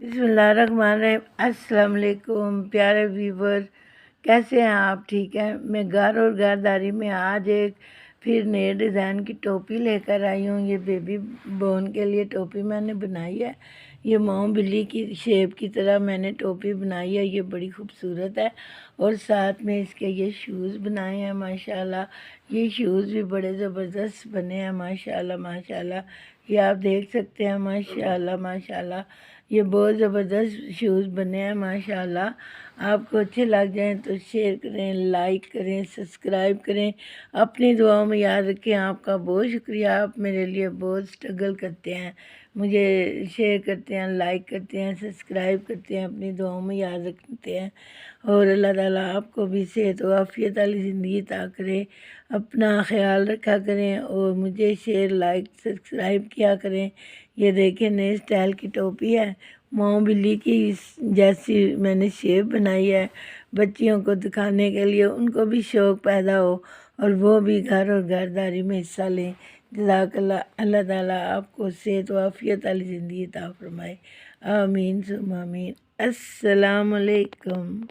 बिस्मिल्लाहिर्रहमानिर्रहीम। अस्सलाम वालेकुम प्यारे व्यूवर, कैसे हैं आप? ठीक है। मैं घर और घरदारी में आज एक फिर नए डिज़ाइन की टोपी लेकर आई हूँ। ये बेबी बोन के लिए टोपी मैंने बनाई है। ये माँ बिल्ली की शेप की तरह मैंने टोपी बनाई है। ये बड़ी खूबसूरत है और साथ में इसके ये शूज़ बनाए हैं माशाल्लाह। ये शूज़ भी बड़े ज़बरदस्त बने हैं माशाल्लाह माशाल्लाह। ये आप देख सकते हैं माशाल्लाह माशाल्लाह। ये बहुत ज़बरदस्त शूज़ बने हैं माशाल्लाह। आपको अच्छे लग जाएं तो शेयर करें, लाइक करें, सब्सक्राइब करें। अपनी दुआओं में याद रखें। आपका बहुत शुक्रिया, आप मेरे लिए बहुत स्ट्रगल करते हैं, मुझे शेयर करते हैं, लाइक करते हैं, सब्सक्राइब करते हैं, अपनी दुआओं में याद रखते हैं। और अल्लाह ताला आपको भी सेहत व आफियत वाली ज़िंदगी अता करे। अपना ख्याल रखा करें और मुझे शेयर, लाइक, सब्सक्राइब किया करें। ये देखें नए स्टाइल की टोपी है। माँ बिल्ली की जैसी मैंने शेप बनाई है बच्चियों को दिखाने के लिए, उनको भी शौक़ पैदा हो और वो भी घर और घरदारी में हिस्सा लें। जज़ाकल्लाह। अल्लाह ताला आपको सेहत व आफियत वाली ज़िंदगी अता फरमाए। आमीन सुम्मा आमीन। अस्सलाम वालेकुम।